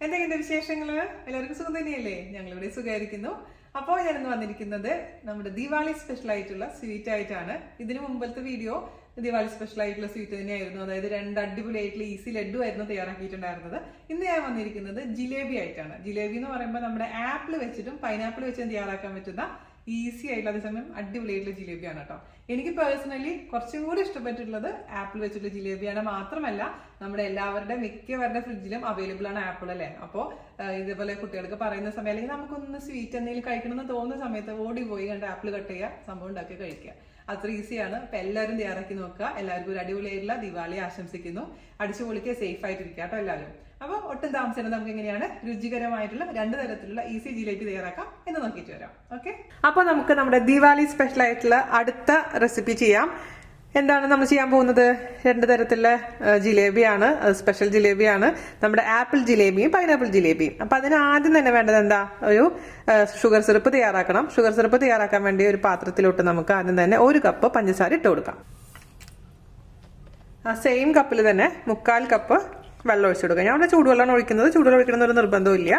എന്തൊക്കെയുണ്ട് വിശേഷങ്ങള്? എല്ലാവർക്കും സുഖം തന്നെയല്ലേ? ഞങ്ങളിവിടെ സുഖമായിരിക്കുന്നു. അപ്പോൾ ഞാനിന്ന് വന്നിരിക്കുന്നത് നമ്മുടെ ദിവാലി സ്പെഷ്യൽ ആയിട്ടുള്ള സ്വീറ്റ് ആയിട്ടാണ്. ഇതിനു മുമ്പത്തെ വീഡിയോ ദിവാലി സ്പെഷ്യൽ ആയിട്ടുള്ള സ്വീറ്റ് തന്നെയായിരുന്നു. അതായത് രണ്ട് അടിപൊളിയായിട്ടുള്ള ഈസി ലഡു ആയിരുന്നു തയ്യാറാക്കിയിട്ടുണ്ടായിരുന്നത്. ഇന്ന് ഞാൻ വന്നിരിക്കുന്നത് ജിലേബി ആയിട്ടാണ്. ജിലേബി എന്ന് പറയുമ്പോൾ നമ്മുടെ ആപ്പിൾ വെച്ചിട്ടും പൈനാപ്പിൾ വെച്ചും തയ്യാറാക്കാൻ പറ്റുന്ന ഈസി ആയിട്ടുള്ള അതേസമയം അടിപൊളിയായിട്ടുള്ള ജിലേബിയാണ് കേട്ടോ. എനിക്ക് പേഴ്സണലി കുറച്ചും കൂടി ഇഷ്ടപ്പെട്ടിട്ടുള്ളത് ആപ്പിൾ വെച്ചിട്ടുള്ള ജിലേബിയാണ്. മാത്രമല്ല നമ്മുടെ എല്ലാവരുടെ മിക്കവരുടെ ഫ്രിഡ്ജിലും അവൈലബിൾ ആണ് ആപ്പിൾ അല്ലേ. അപ്പോൾ ഇതേപോലെ കുട്ടികൾക്ക് പറയുന്ന സമയം അല്ലെങ്കിൽ നമുക്കൊന്ന് സ്വീറ്റ് എന്തെങ്കിലും കഴിക്കണമെന്ന് തോന്നുന്ന സമയത്ത് ഓടി പോയി കണ്ട് ആപ്പിൾ കട്ട് ചെയ്യുക, സംഭവം ഉണ്ടാക്കി കഴിക്കുക. അത്ര ഈസിയാണ്. അപ്പൊ എല്ലാവരും തയ്യാറാക്കി നോക്കുക. എല്ലാവർക്കും ഒരു അടിപൊളിയായിട്ടുള്ള ദിവാലി ആശംസിക്കുന്നു. അടിച്ചു പൊളിക്കുക, സേഫ് ആയിട്ടിരിക്കുക കേട്ടോ എല്ലാവരും. അപ്പോൾ ഒട്ടും താമസിച്ചാൽ നമുക്ക് എങ്ങനെയാണ് രുചികരമായിട്ടുള്ള രണ്ട് തരത്തിലുള്ള ഈസി ജിലേബി തയ്യാറാക്കാം എന്ന് നോക്കിയിട്ട് വരാം. ഓക്കെ, അപ്പൊ നമുക്ക് നമ്മുടെ ദിവാലി സ്പെഷ്യൽ ആയിട്ടുള്ള അടുത്ത റെസിപ്പി ചെയ്യാം. എന്താണ് നമ്മൾ ചെയ്യാൻ പോകുന്നത്? രണ്ട് തരത്തിലുള്ള ജിലേബിയാണ്, സ്പെഷ്യൽ ജിലേബിയാണ്. നമ്മുടെ ആപ്പിൾ ജിലേബിയും പൈനാപ്പിൾ ജിലേബിയും. അപ്പൊ അതിന് ആദ്യം തന്നെ വേണ്ടത് എന്താ? ഒരു ഷുഗർ സിറപ്പ് തയ്യാറാക്കണം. ഷുഗർ സിറപ്പ് തയ്യാറാക്കാൻ വേണ്ടി ഒരു പാത്രത്തിലോട്ട് നമുക്ക് ആദ്യം തന്നെ 1 കപ്പ് പഞ്ചസാര ഇട്ട് കൊടുക്കാം. ആ സെയിം കപ്പിൽ തന്നെ 1/4 കപ്പ് വെള്ളം ഒഴിച്ചു കൊടുക്കാം. ഞാൻ അവിടെ ചൂടുവെള്ളമാണ് ഒഴിക്കുന്നത്. ചൂടുവെള്ളം ഒഴിക്കണം ഒരു നിർബന്ധമില്ല.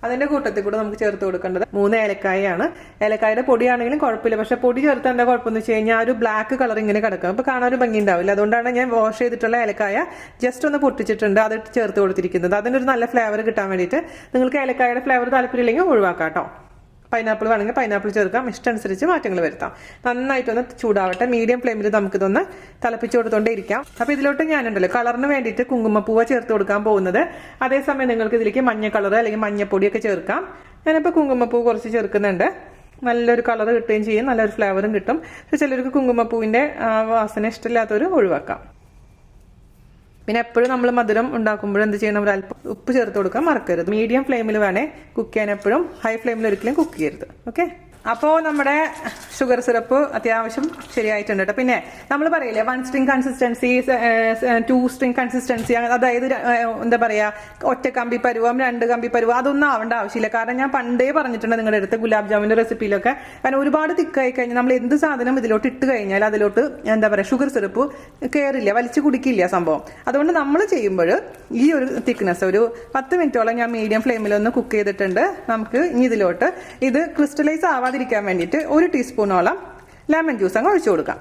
അതിന്റെ കൂട്ടത്തിൽ കൂടെ നമുക്ക് ചേർത്ത് കൊടുക്കേണ്ടത് 3 ഏലക്കായാണ്. ഏലക്കായുടെ പൊടിയാണെങ്കിലും കുഴപ്പമില്ല. പക്ഷെ പൊടി ചേർത്ത് എന്താ കുഴപ്പമെന്ന് വെച്ച് കഴിഞ്ഞാൽ ഒരു ബ്ലാക്ക് കളർ ഇങ്ങനെ കിടക്കും. അപ്പൊ കാണാൻ ഒരു ഭംഗി ഉണ്ടാവില്ല. അതുകൊണ്ടാണ് ഞാൻ വാഷ് ചെയ്തിട്ടുള്ള ഏലക്കായ ജസ്റ്റ് ഒന്ന് പൊട്ടിച്ചിട്ടുണ്ട്, അത് ചേർത്ത് കൊടുത്തിരിക്കുന്നത്. അതിനൊരു നല്ല ഫ്ലേവർ കിട്ടാൻ വേണ്ടിയിട്ട്. നിങ്ങൾക്ക് ഏലക്കായുടെ ഫ്ലേവർ താല്പര്യമില്ലെങ്കിൽ ഒഴിവാക്കാം കേട്ടോ. പൈനാപ്പിൾ വേണമെങ്കിൽ പൈനാപ്പിൾ ചേർക്കാം. ഇഷ്ടമനുസരിച്ച് മാറ്റങ്ങൾ വരുത്താം. നന്നായിട്ടൊന്ന് ചൂടാവട്ടെ. മീഡിയം ഫ്ലെയിമിൽ നമുക്കിതൊന്ന് തിളപ്പിച്ചു കൊടുത്തോണ്ടേ ഇരിക്കാം. അപ്പൊ ഇതിലോട്ട് ഞാനുണ്ടല്ലോ കളറിന് വേണ്ടിയിട്ട് കുങ്കുമപ്പൂവ ചേർത്ത് കൊടുക്കാൻ പോകുന്നത്. അതേസമയം നിങ്ങൾക്ക് ഇതിലേക്ക് മഞ്ഞ കളർ അല്ലെങ്കിൽ മഞ്ഞപ്പൊടിയൊക്കെ ചേർക്കാം. ഞാനിപ്പോൾ കുങ്കുമപ്പൂ കുറച്ച് ചേർക്കുന്നുണ്ട്. നല്ലൊരു കളർ കിട്ടുകയും ചെയ്യും, നല്ലൊരു ഫ്ലേവറും കിട്ടും. പക്ഷെ ചിലർക്ക് കുങ്കുമപ്പൂവിന്റെ വാസന ഇഷ്ടമില്ലാത്തവർ ഒഴിവാക്കാം. പിന്നെ എപ്പോഴും നമ്മൾ മധുരം ഉണ്ടാക്കുമ്പോഴും എന്ത് ചെയ്യണം? ഒരു അല്പം ഉപ്പ് ചേർത്ത് കൊടുക്കാൻ മറക്കരുത്. മീഡിയം ഫ്ലെയിമിൽ വേണേ കുക്ക് ചെയ്യാൻ. എപ്പോഴും ഹൈ ഫ്ലെയിമിൽ ഒരിക്കലും കുക്ക് ചെയ്യരുത്. ഓക്കെ, അപ്പോൾ നമ്മുടെ ഷുഗർ സിറപ്പ് അത്യാവശ്യം ശരിയായിട്ടുണ്ട് കേട്ടോ. പിന്നെ നമ്മൾ പറയില്ലേ 1 സ്ട്രിങ് കൺസിസ്റ്റൻസി, 2 സ്ട്രിങ് കൺസിസ്റ്റൻസി, അതായത് എന്താ പറയാ ഒറ്റ കമ്പി പരുവം, 2 കമ്പി പരുവം, അതൊന്നും ആവേണ്ട ആവശ്യമില്ല. കാരണം ഞാൻ പണ്ടേ പറഞ്ഞിട്ടുണ്ട് നിങ്ങളുടെ അടുത്ത് ഗുലാബ് ജാമിന്റെ റെസിപ്പിയിലൊക്കെ. കാരണം ഒരുപാട് തിക്കായി കഴിഞ്ഞാൽ നമ്മൾ എന്ത് സാധനം ഇതിലോട്ട് ഇട്ട് കഴിഞ്ഞാൽ അതിലോട്ട് എന്താ പറയാ ഷുഗർ സിറപ്പ് കയറില്ല, വലിച്ചു കുടിക്കില്ല സംഭവം. അതുകൊണ്ട് നമ്മൾ ചെയ്യുമ്പോൾ ഈ ഒരു തിക്നെസ് ഒരു 10 മിനിറ്റോളം ഞാൻ മീഡിയം ഫ്ലെയിമിലൊന്ന് കുക്ക് ചെയ്തിട്ടുണ്ട്. നമുക്ക് ഇനി ഇതിലോട്ട് ഇത് ക്രിസ്റ്റലൈസ് ആവാതിരിക്കാൻ വേണ്ടിയിട്ട് 1 ടീസ്പൂണോളം ലെമൺ ജ്യൂസ് അങ്ങ് ഒഴിച്ചു കൊടുക്കാം.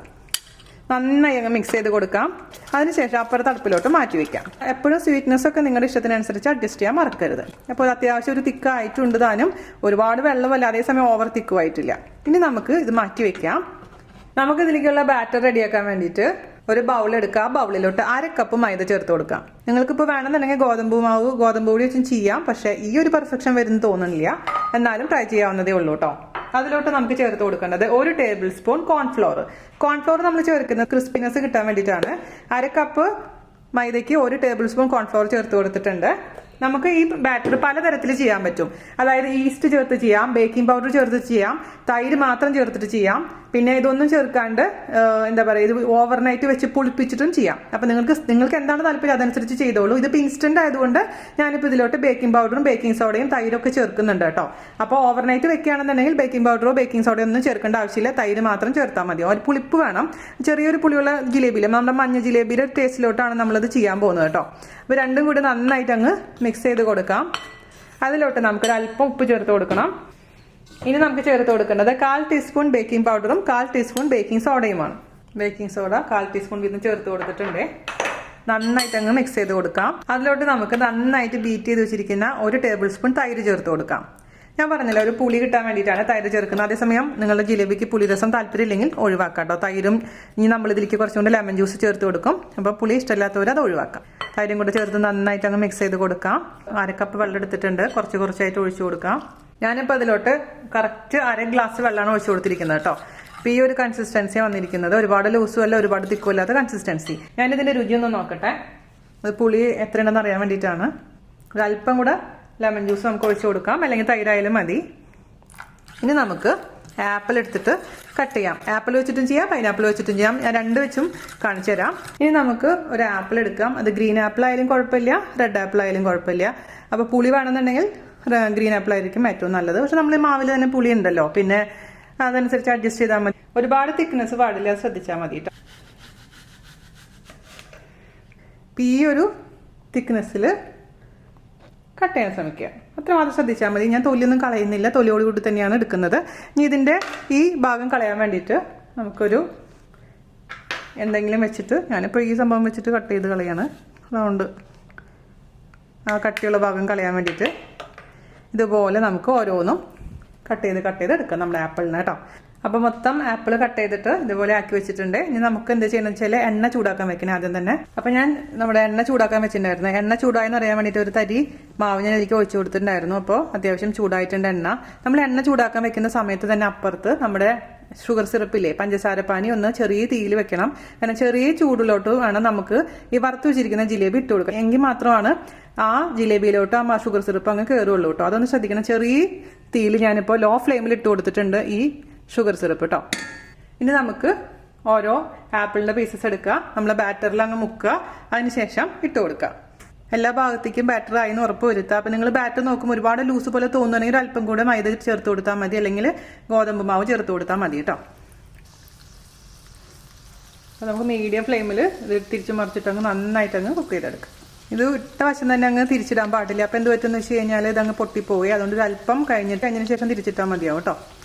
നന്നായി അങ്ങ് മിക്സ് ചെയ്ത് കൊടുക്കാം. അതിനുശേഷം അപ്പുറത്തെ അടുപ്പിലോട്ട് മാറ്റി വെക്കാം. എപ്പോഴും സ്വീറ്റ്നെസ് ഒക്കെ നിങ്ങളുടെ ഇഷ്ടത്തിനനുസരിച്ച് അഡ്ജസ്റ്റ് ചെയ്യാൻ മറക്കരുത്. അപ്പോൾ അത്യാവശ്യം ഒരു തിക്കായിട്ടുണ്ട് താനും, ഒരുപാട് വെള്ളമല്ല, അതേസമയം ഓവർ തിക്കും ആയിട്ടില്ല. ഇനി നമുക്ക് ഇത് മാറ്റി വെക്കാം. നമുക്ക് ഇതിലേക്കുള്ള ബാറ്റർ റെഡിയാക്കാൻ വേണ്ടിയിട്ട് ഒരു ബൗൾ എടുക്കുക. ആ ബൗളിലോട്ട് 1/2 കപ്പ് മൈദ ചേർത്ത് കൊടുക്കാം. നിങ്ങൾക്കിപ്പോൾ വേണമെന്നുണ്ടെങ്കിൽ ഗോതമ്പ് പൊടി വെച്ചും ചെയ്യാം. പക്ഷെ ഈ ഒരു പെർഫെക്ഷൻ വരുന്ന തോന്നുന്നില്ല. എന്നാലും ട്രൈ ചെയ്യാവുന്നതേ ഉള്ളൂ കേട്ടോ. അതിലോട്ട് നമുക്ക് ചേർത്ത് കൊടുക്കേണ്ടത് 1 ടേബിൾ സ്പൂൺ കോൺഫ്ലോർ. കോൺഫ്ലോർ നമ്മൾ ചേർക്കുന്നത് ക്രിസ്പിനെസ് കിട്ടാൻ വേണ്ടിയിട്ടാണ്. 1/2 കപ്പ് മൈദയ്ക്ക് 1 ടേബിൾ സ്പൂൺ കോൺഫ്ലോർ ചേർത്ത് കൊടുത്തിട്ടുണ്ട്. നമുക്ക് ഈ ബാറ്റർ പലതരത്തിൽ ചെയ്യാൻ പറ്റും. അതായത് ഈസ്റ്റ് ചേർത്ത് ചെയ്യാം, ബേക്കിംഗ് പൗഡർ ചേർത്ത് ചെയ്യാം, തൈര് മാത്രം ചേർത്തിട്ട് ചെയ്യാം. പിന്നെ ഇതൊന്നും ചേർക്കാണ്ട് എന്താ പറയുക, ഇത് ഓവർനൈറ്റ് വെച്ച് പുളിപ്പിച്ചിട്ടും ചെയ്യാം. അപ്പൊ നിങ്ങൾക്ക് എന്താണ് താല്പര്യം അതനുസരിച്ച് ചെയ്തോളൂ. ഇതിപ്പോൾ ഇൻസ്റ്റന്റ് ആയതുകൊണ്ട് ഞാനിപ്പോൾ ഇതിലോട്ട് ബേക്കിംഗ് പൗഡറും ബേക്കിംഗ് സോഡയും തൈരൊക്കെ ചേർക്കുന്നുണ്ട് കേട്ടോ. അപ്പോൾ ഓവർനൈറ്റ് വെക്കുകയാണെന്നുണ്ടെങ്കിൽ ബേക്കിംഗ് പൗഡറോ ബേക്കിംഗ് സോഡയോ ഒന്നും ചേർക്കേണ്ട ആവശ്യമില്ല. തൈര് മാത്രം ചേർത്താൽ മതി. ഒരു പുളിപ്പ് വേണം. ചെറിയൊരു പുളിയുള്ള ജിലേബിയിലും നമ്മുടെ മഞ്ഞ ജിലേബിയുടെ ടേസ്റ്റിലോട്ടാണ് നമ്മളത് ചെയ്യാൻ പോകുന്നത് കേട്ടോ. അപ്പോൾ രണ്ടും കൂടി നന്നായിട്ട് അങ്ങ് മിക്സ് ചെയ്ത് കൊടുക്കാം. അതിലോട്ട് നമുക്കൊരു അല്പം ഉപ്പ് ചേർത്ത് കൊടുക്കണം. ഇനി നമുക്ക് ചേർത്ത് കൊടുക്കേണ്ടത് 1/4 ടീസ്പൂൺ ബേക്കിംഗ് പൗഡറും 1/4 ടീസ്പൂൺ ബേക്കിംഗ് സോഡയുമാണ്. ബേക്കിംഗ് സോഡ 1/4 ടീസ്പൂൺ വീതം ചേർത്ത് കൊടുത്തിട്ടുണ്ട്. നന്നായിട്ട് അങ്ങ് മിക്സ് ചെയ്ത് കൊടുക്കാം. അതിലോട്ട് നമുക്ക് നന്നായിട്ട് ബീറ്റ് ചെയ്ത് വെച്ചിരിക്കുന്ന 1 ടേബിൾ സ്പൂൺ തൈര് ചേർത്ത് കൊടുക്കാം. ഞാൻ പറഞ്ഞില്ല, ഒരു പുളി കിട്ടാൻ വേണ്ടിയിട്ടാണ് തൈര് ചേർക്കുന്നത്. അതേസമയം നിങ്ങളുടെ ജിലേബിക്ക് പുളിരസം താല്പര്യമില്ലെങ്കിൽ ഒഴിവാക്കാം കേട്ടോ. തൈരും ഇനി നമ്മൾ ഇതിലേക്ക് കുറച്ചുകൊണ്ട് ലെമൺ ജ്യൂസ് ചേർത്ത് കൊടുക്കും. അപ്പോൾ പുളി ഇഷ്ടമില്ലാത്തവർ അത് ഒഴിവാക്കാം. തൈരും കൂടെ ചേർത്ത് നന്നായിട്ട് അങ്ങ് മിക്സ് ചെയ്ത് കൊടുക്കാം. 1/2 കപ്പ് വെള്ളം എടുത്തിട്ടുണ്ട്. കുറച്ചായിട്ട് ഒഴിച്ചു കൊടുക്കാം. ഞാനിപ്പോൾ അതിലോട്ട് കറക്റ്റ് 1/2 ഗ്ലാസ് വെള്ളമാണ് ഒഴിച്ചു കൊടുത്തിരിക്കുന്നത് കേട്ടോ. അപ്പോൾ ഈ ഒരു കൺസിസ്റ്റൻസി വന്നിരിക്കുന്നത്. ഒരുപാട് ലൂസും അല്ല, ഒരുപാട് തിക്കും അല്ലാത്ത കൺസിസ്റ്റൻസി. ഞാനിതിൻ്റെ രുചിയൊന്ന് നോക്കട്ടെ. അത് പുളി എത്രയുണ്ടെന്ന് അറിയാൻ വേണ്ടിയിട്ടാണ്. ഒരല്പം കൂടെ ലെമൺ ജ്യൂസ് നമുക്ക് ഒഴിച്ചു കൊടുക്കാം, അല്ലെങ്കിൽ തൈരായാലും മതി. ഇനി നമുക്ക് ആപ്പിൾ എടുത്തിട്ട് കട്ട് ചെയ്യാം. ആപ്പിൾ വെച്ചിട്ടും ചെയ്യാം, പൈനാപ്പിൾ വെച്ചിട്ടും ചെയ്യാം. ഞാൻ 2 വെച്ചും കാണിച്ചു തരാം. ഇനി നമുക്ക് ഒരു ആപ്പിൾ എടുക്കാം. അത് ഗ്രീൻ ആപ്പിൾ ആയാലും കുഴപ്പമില്ല, റെഡ് ആപ്പിൾ ആയാലും കുഴപ്പമില്ല. അപ്പോൾ പുളി വേണമെന്നുണ്ടെങ്കിൽ ഗ്രീൻ ആപ്പിൾ ആയിരിക്കും ഏറ്റവും നല്ലത്. പക്ഷെ നമ്മൾ ഈ മാവിൽ തന്നെ പുളി ഉണ്ടല്ലോ, പിന്നെ അതനുസരിച്ച് അഡ്ജസ്റ്റ് ചെയ്താൽ മതി. ഒരുപാട് തിക്നെസ് പാടില്ല, ശ്രദ്ധിച്ചാൽ മതി കേട്ടോ. ഈ ഒരു തിക്നെസ്സിൽ കട്ട് ചെയ്യാൻ ശ്രമിക്കുക. അത്ര മാത്രം ശ്രദ്ധിച്ചാൽ മതി. ഞാൻ തൊലിയൊന്നും കളയുന്നില്ല, തൊലിയോട് കൂടി തന്നെയാണ് എടുക്കുന്നത്. ഇനി ഇതിൻ്റെ ഈ ഭാഗം കളയാൻ വേണ്ടിയിട്ട് നമുക്കൊരു എന്തെങ്കിലും വെച്ചിട്ട്, ഞാനിപ്പോൾ ഈ സംഭവം വെച്ചിട്ട് കട്ട് ചെയ്ത് കളയാണ്. അതുകൊണ്ട് ആ കട്ടിയുള്ള ഭാഗം കളയാൻ വേണ്ടിയിട്ട് ഇതുപോലെ നമുക്ക് ഓരോന്നും കട്ട് ചെയ്ത് എടുക്കാം നമ്മുടെ ആപ്പിളിന് കേട്ടോ. അപ്പോൾ മൊത്തം ആപ്പിൾ കട്ട് ചെയ്തിട്ട് ഇതുപോലെ ആക്കി വെച്ചിട്ടുണ്ട്. ഇനി നമുക്ക് എന്ത് ചെയ്യണമെന്ന് വെച്ചാൽ എണ്ണ ചൂടാക്കാൻ വെക്കണം ആദ്യം തന്നെ. അപ്പോൾ ഞാൻ നമ്മുടെ എണ്ണ ചൂടാക്കാൻ വെച്ചിട്ടുണ്ടായിരുന്നു. എണ്ണ ചൂടായെന്ന് അറിയാൻ വേണ്ടിയിട്ട് ഒരു തരി മാവ് ഞാൻ എനിക്ക് ഒഴിച്ചു കൊടുത്തിട്ടുണ്ടായിരുന്നു. അപ്പോൾ അത്യാവശ്യം ചൂടായിട്ടുണ്ട് എണ്ണ. നമ്മൾ എണ്ണ ചൂടാക്കാൻ വെക്കുന്ന സമയത്ത് തന്നെ അപ്പുറത്ത് നമ്മുടെ ഷുഗർ സിറപ്പില്ലേ, പഞ്ചസാര പാനി ഒന്ന് ചെറിയ തീയിൽ വെക്കണം. കാരണം ചെറിയ ചൂടിലോട്ട് വേണം നമുക്ക് ഈ വറുത്ത് വെച്ചിരിക്കുന്ന ജിലേബി ഇട്ട് കൊടുക്കാം. എങ്കിൽ മാത്രമാണ് ആ ജിലേബിയിലോട്ട് ആ ഷുഗർ സിറപ്പ് അങ്ങ് കയറുള്ളൂ കേട്ടോ. അതൊന്ന് ശ്രദ്ധിക്കണം. ചെറിയ തീയിൽ ഞാനിപ്പോൾ ലോ ഫ്ലെയിമിൽ ഇട്ട് കൊടുത്തിട്ടുണ്ട് ഈ ഷുഗർ സിറപ്പ് കേട്ടോ. ഇനി നമുക്ക് ഓരോ ആപ്പിളിൻ്റെ പീസസ് എടുക്കുക, നമ്മൾ ബാറ്ററിൽ അങ്ങ് മുക്കുക, അതിനുശേഷം ഇട്ട് കൊടുക്കുക. എല്ലാ ഭാഗത്തേക്കും ബാറ്റർ ആയി എന്ന് ഉറപ്പ് വരുത്തുക. അപ്പം നിങ്ങൾ ബാറ്റർ നോക്കുമ്പോൾ ഒരുപാട് ലൂസ് പോലെ തോന്നുകയാണെങ്കിൽ അല്പം കൂടെ മൈദ ചേർത്ത് കൊടുത്താൽ മതി, അല്ലെങ്കിൽ ഗോതമ്പ് മാവ് ചേർത്ത് കൊടുത്താൽ മതി കേട്ടോ. അപ്പോൾ നമുക്ക് മീഡിയം ഫ്ലെയിമിൽ ഇത് തിരിച്ച് മറിച്ചിട്ടങ്ങ് നന്നായിട്ടങ്ങ് കുക്ക് ചെയ്തെടുക്കാം. ഇത് ഇട്ട വശം തന്നെ അങ്ങ് തിരിച്ചിടാൻ പാടില്ല. അപ്പോൾ എന്ത് പറ്റുമെന്ന് വെച്ച് കഴിഞ്ഞാൽ ഇതങ്ങ് പൊട്ടിപ്പോയി. അതുകൊണ്ട് ഒരു അല്പം കഴിഞ്ഞിട്ട് അതിന് ശേഷം തിരിച്ചിട്ടാൽ മതിയാവും കേട്ടോ.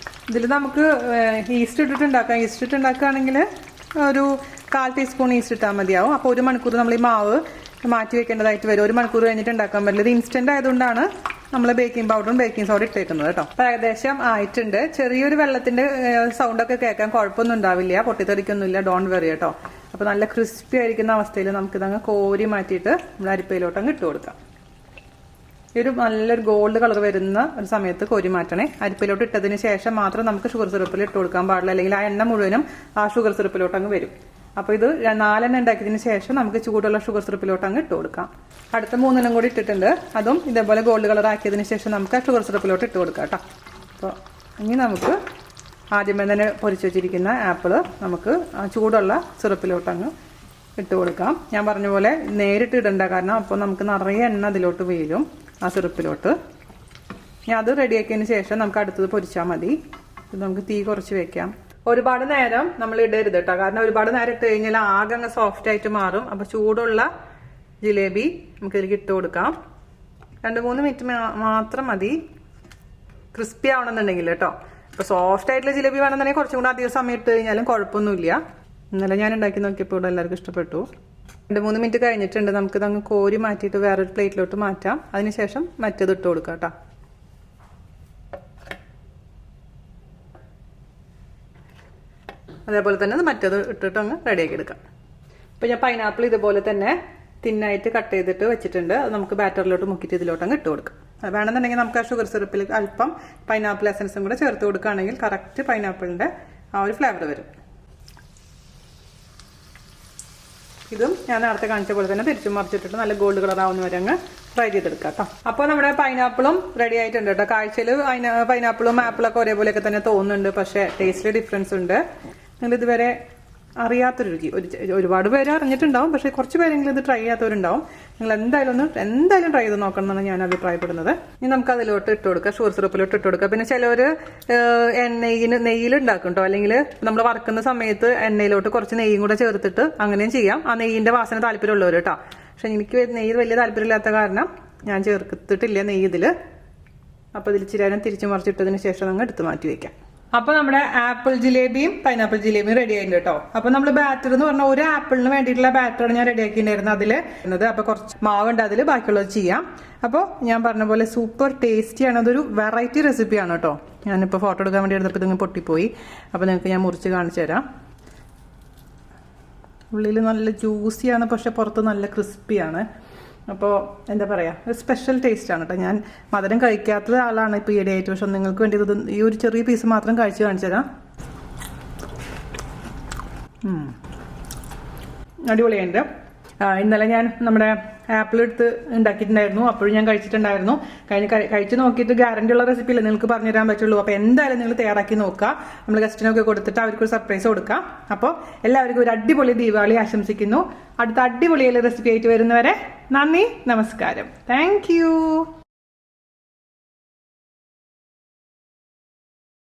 ഇതിൽ നമുക്ക് ഈസ്റ്റ് ഇട്ടിട്ട് ഉണ്ടാക്കാം. ഈസ്റ്റ് ഇട്ട് ഉണ്ടാക്കുകയാണെങ്കിൽ ഒരു 1/4 ടീസ്പൂൺ ഈസ്റ്റ് ഇട്ടാൽ മതിയാവും. അപ്പോൾ 1 മണിക്കൂർ നമ്മൾ ഈ മാവ് മാറ്റി വെക്കേണ്ടതായിട്ട് വരും. 1 മണിക്കൂർ കഴിഞ്ഞിട്ട് ഉണ്ടാക്കാൻ പറ്റില്ല. ഇത് ഇൻസ്റ്റന്റ് ആയതുകൊണ്ടാണ് നമ്മൾ ബേക്കിംഗ് പൗഡറും ബേക്കിംഗ് സോഡ ഇട്ടേക്കുന്നത് കേട്ടോ. അപ്പോൾ ഏകദേശം ആയിട്ടുണ്ട്. ചെറിയൊരു വെള്ളത്തിന്റെ സൗണ്ടൊക്കെ കേൾക്കാൻ കുഴപ്പമൊന്നും ഉണ്ടാവില്ല, പൊട്ടിത്തെറിക്കൊന്നുമില്ല. ഡോണ്ട് വെറി കേട്ടോ. അപ്പോൾ നല്ല ക്രിസ്പി ആയിരിക്കുന്ന അവസ്ഥയിൽ നമുക്കിതങ്ങ് കോരി മാറ്റിയിട്ട് നമ്മൾ അരിപ്പയിലോട്ട് അങ്ങ് ഇട്ട് കൊടുക്കാം. ഈ ഒരു നല്ലൊരു ഗോൾഡ് കളർ വരുന്ന ഒരു സമയത്ത് കോരി മാറ്റണേ. അരിപ്പയിലോട്ട് ഇട്ടതിന് ശേഷം മാത്രം നമുക്ക് ഷുഗർ സിറപ്പിൽ ഇട്ട് കൊടുക്കാൻ പാടില്ല, അല്ലെങ്കിൽ ആ എണ്ണ മുഴുവനും ആ ഷുഗർ സിറപ്പിലോട്ട് അങ്ങ് വരും. അപ്പോൾ ഇത് 4 എണ്ണം ഉണ്ടാക്കിയതിന് ശേഷം നമുക്ക് ചൂടുള്ള ഷുഗർ സിറപ്പിലോട്ട് അങ്ങ് ഇട്ട് കൊടുക്കാം. അടുത്ത 3 എണ്ണം കൂടി ഇട്ടിട്ടുണ്ട്. അതും ഇതേപോലെ ഗോൾഡ് കളർ ആക്കിയതിന് ശേഷം നമുക്ക് ആ ഷുഗർ സിറപ്പിലോട്ട് ഇട്ട് കൊടുക്കാം കേട്ടോ. അപ്പോൾ ഇനി നമുക്ക് ആദ്യമേ തന്നെ പൊരിച്ച് വെച്ചിരിക്കുന്ന ആപ്പിൾ നമുക്ക് ചൂടുള്ള സിറപ്പിലോട്ട് അങ്ങ് ഇട്ട് കൊടുക്കാം. ഞാൻ പറഞ്ഞ പോലെ നേരിട്ട് ഇടണ്ട, കാരണം അപ്പോൾ നമുക്ക് നിറയെ എണ്ണ അതിലോട്ട് വീഴും ആ സിറപ്പിലോട്ട്. ഇനി അത് റെഡിയാക്കിയതിന് ശേഷം നമുക്ക് അടുത്തത് പൊരിച്ചാൽ മതി. ഇത് നമുക്ക് തീ കുറച്ച് വെക്കാം. ഒരുപാട് നേരം നമ്മൾ ഇടരുത് കേട്ടോ, കാരണം ഒരുപാട് നേരം ഇട്ട് കഴിഞ്ഞാൽ ആകെ അങ്ങ് സോഫ്റ്റ് ആയിട്ട് മാറും. അപ്പോൾ ചൂടുള്ള ജിലേബി നമുക്ക് ഇതിലേക്ക് ഇട്ട് കൊടുക്കാം. 2-3 മിനിറ്റ് മാത്രം മതി ക്രിസ്പി ആവണമെന്നുണ്ടെങ്കിൽ കേട്ടോ. ഇപ്പോൾ സോഫ്റ്റ് ആയിട്ടുള്ള ജിലേബി വേണമെന്നുണ്ടെങ്കിൽ കുറച്ചും കൂടെ അധികം സമയം ഇട്ട് കഴിഞ്ഞാലും കുഴപ്പമൊന്നുമില്ല. ഇന്നലെ ഞാൻ ഉണ്ടാക്കി നോക്കിയപ്പോൾ ഇവിടെ എല്ലാവർക്കും ഇഷ്ടപ്പെട്ടു. 2-3 മിനിറ്റ് കഴിഞ്ഞിട്ടുണ്ട്. നമുക്കിത് അങ്ങ് കോരി മാറ്റിയിട്ട് വേറൊരു പ്ലേറ്റിലോട്ട് മാറ്റാം. അതിനുശേഷം മറ്റേത് ഇട്ട് കൊടുക്കാം കേട്ടോ. അതേപോലെ തന്നെ മറ്റേത് ഇട്ടിട്ട് അങ്ങ് റെഡിയാക്കി എടുക്കാം. ഇപ്പോൾ ഞാൻ പൈനാപ്പിൾ ഇതുപോലെ തന്നെ തിന്നായിട്ട് കട്ട് ചെയ്തിട്ട് വെച്ചിട്ടുണ്ട്. അത് നമുക്ക് ബാറ്ററിലോട്ട് മുക്കിയിട്ട് ഇതിലോട്ട് അങ്ങ് ഇട്ട് കൊടുക്കാം. അത് വേണമെന്നുണ്ടെങ്കിൽ നമുക്ക് ആ ഷുഗർ സിറപ്പിൽ അല്പം പൈനാപ്പിൾ എസൻസും കൂടെ ചേർത്ത് കൊടുക്കുകയാണെങ്കിൽ കറക്റ്റ് പൈനാപ്പിളിൻ്റെ ആ ഒരു ഫ്ലേവർ വരും. ഇതും ഞാൻ നേരത്തെ കാണിച്ച പോലെ തന്നെ തിരിച്ചും മറിച്ചിട്ടിട്ട് നല്ല ഗോൾഡ് കളർ ആവുന്ന വരെ അങ്ങ് ഫ്രൈ ചെയ്തെടുക്കാം കേട്ടോ. അപ്പോൾ നമ്മുടെ പൈനാപ്പിളും റെഡി ആയിട്ടുണ്ട് കേട്ടോ. കാഴ്ചയിൽ പൈനാപ്പിളും ആപ്പിളൊക്കെ ഒരേപോലെയൊക്കെ തന്നെ തോന്നുന്നുണ്ട്, പക്ഷേ ടേസ്റ്റിൽ ഡിഫറൻസ് ഉണ്ട്. നിങ്ങളിതുവരെ അറിയാത്തൊരു രുചി, ഒരുപാട് പേര് അറിഞ്ഞിട്ടുണ്ടാവും, പക്ഷേ കുറച്ച് പേരെങ്കിലും ഇത് ട്രൈ ചെയ്യാത്തവരുണ്ടാവും. നിങ്ങൾ എന്തായാലും ട്രൈ ചെയ്ത് നോക്കണം എന്നാണ് ഞാൻ അഭിപ്രായപ്പെടുന്നത്. ഇനി നമുക്ക് അതിലോട്ട് ഇട്ട് കൊടുക്കുക, ഷുഗർ സിറപ്പിലോട്ട് ഇട്ട് കൊടുക്കുക. പിന്നെ ചിലവർ നെയ്യിൽ ഉണ്ടാക്കും കേട്ടോ, അല്ലെങ്കിൽ നമ്മൾ വറുക്കുന്ന സമയത്ത് എണ്ണയിലോട്ട് കുറച്ച് നെയ്യും കൂടെ ചേർത്തിട്ട് അങ്ങനെയും ചെയ്യാം. ആ നെയ്യിൻ്റെ വാസന താല്പര്യമുള്ളവർ കേട്ടോ. പക്ഷെ എനിക്ക് നെയ്യ് വലിയ താല്പര്യമില്ലാത്ത കാരണം ഞാൻ ചേർത്തിട്ടില്ല നെയ്യ് ഇതിൽ. അപ്പോൾ ഇതിൽ ഇച്ചിരി നേരം തിരിച്ചു മറിച്ചിട്ടതിന് ശേഷം അങ്ങ് എടുത്ത് മാറ്റി വയ്ക്കാം. അപ്പോൾ നമ്മുടെ ആപ്പിൾ ജിലേബിയും പൈനാപ്പിൾ ജിലേബിയും റെഡി ആയിട്ടുണ്ട് കേട്ടോ. അപ്പോൾ നമ്മൾ ബാറ്റർ എന്ന് പറഞ്ഞാൽ ഒരു ആപ്പിളിന് വേണ്ടിയിട്ടുള്ള ബാറ്ററാണ് ഞാൻ റെഡി ആക്കിയിട്ടുണ്ടായിരുന്നത് അതിൽ. അപ്പോൾ കുറച്ച് മാവുണ്ട് അതിൽ, ബാക്കിയുള്ളത് ചെയ്യാം. അപ്പോൾ ഞാൻ പറഞ്ഞ പോലെ സൂപ്പർ ടേസ്റ്റിയാണ്. അതൊരു വെറൈറ്റി റെസിപ്പിയാണ് കേട്ടോ. ഞാനിപ്പോൾ ഫോട്ടോ എടുക്കാൻ വേണ്ടി എടുത്തപ്പോൾ ഇതിങ്ങ് പൊട്ടിപ്പോയി. അപ്പോൾ നിങ്ങൾക്ക് ഞാൻ മുറിച്ച് കാണിച്ചു തരാം. ഉള്ളിൽ നല്ല ജ്യൂസിയാണ്, പക്ഷെ പുറത്ത് നല്ല ക്രിസ്പിയാണ്. അപ്പോൾ എന്താ പറയുക, ഒരു സ്പെഷ്യൽ ടേസ്റ്റാണ് കേട്ടോ. ഞാൻ മധുരം കഴിക്കാത്ത ആളാണ് ഇപ്പോൾ ഈയിടെയായിട്ട്, പക്ഷെ നിങ്ങൾക്ക് വേണ്ടി ഇത് ഈ ഒരു ചെറിയ പീസ് മാത്രം കഴിച്ച് കാണിച്ചു തരാം. അടിപൊളിയുണ്ട്. ഇന്നലെ ഞാൻ നമ്മുടെ ആപ്പിൾ എടുത്ത് ഉണ്ടാക്കിയിട്ടുണ്ടായിരുന്നു, അപ്പോഴും ഞാൻ കഴിച്ചിട്ടുണ്ടായിരുന്നു. കഴിച്ച് നോക്കിയിട്ട് ഗ്യാരണ്ടി ഉള്ള റെസിപ്പി അല്ലേ നിങ്ങൾക്ക് പറഞ്ഞു തരാൻ പറ്റുള്ളൂ. അപ്പോൾ എന്തായാലും നിങ്ങൾ തയ്യാറാക്കി നോക്കുക. നമ്മൾ ഗസ്റ്റിനൊക്കെ കൊടുത്തിട്ട് അവർക്കൊരു സർപ്രൈസ് കൊടുക്കാം. അപ്പോൾ എല്ലാവർക്കും ഒരു അടിപൊളി ദീപാവലി ആശംസിക്കുന്നു. അടുത്ത അടിപൊളിയുള്ള റെസിപ്പി ആയിട്ട് വരുന്നവരെ നന്ദി, നമസ്കാരം. Thank you.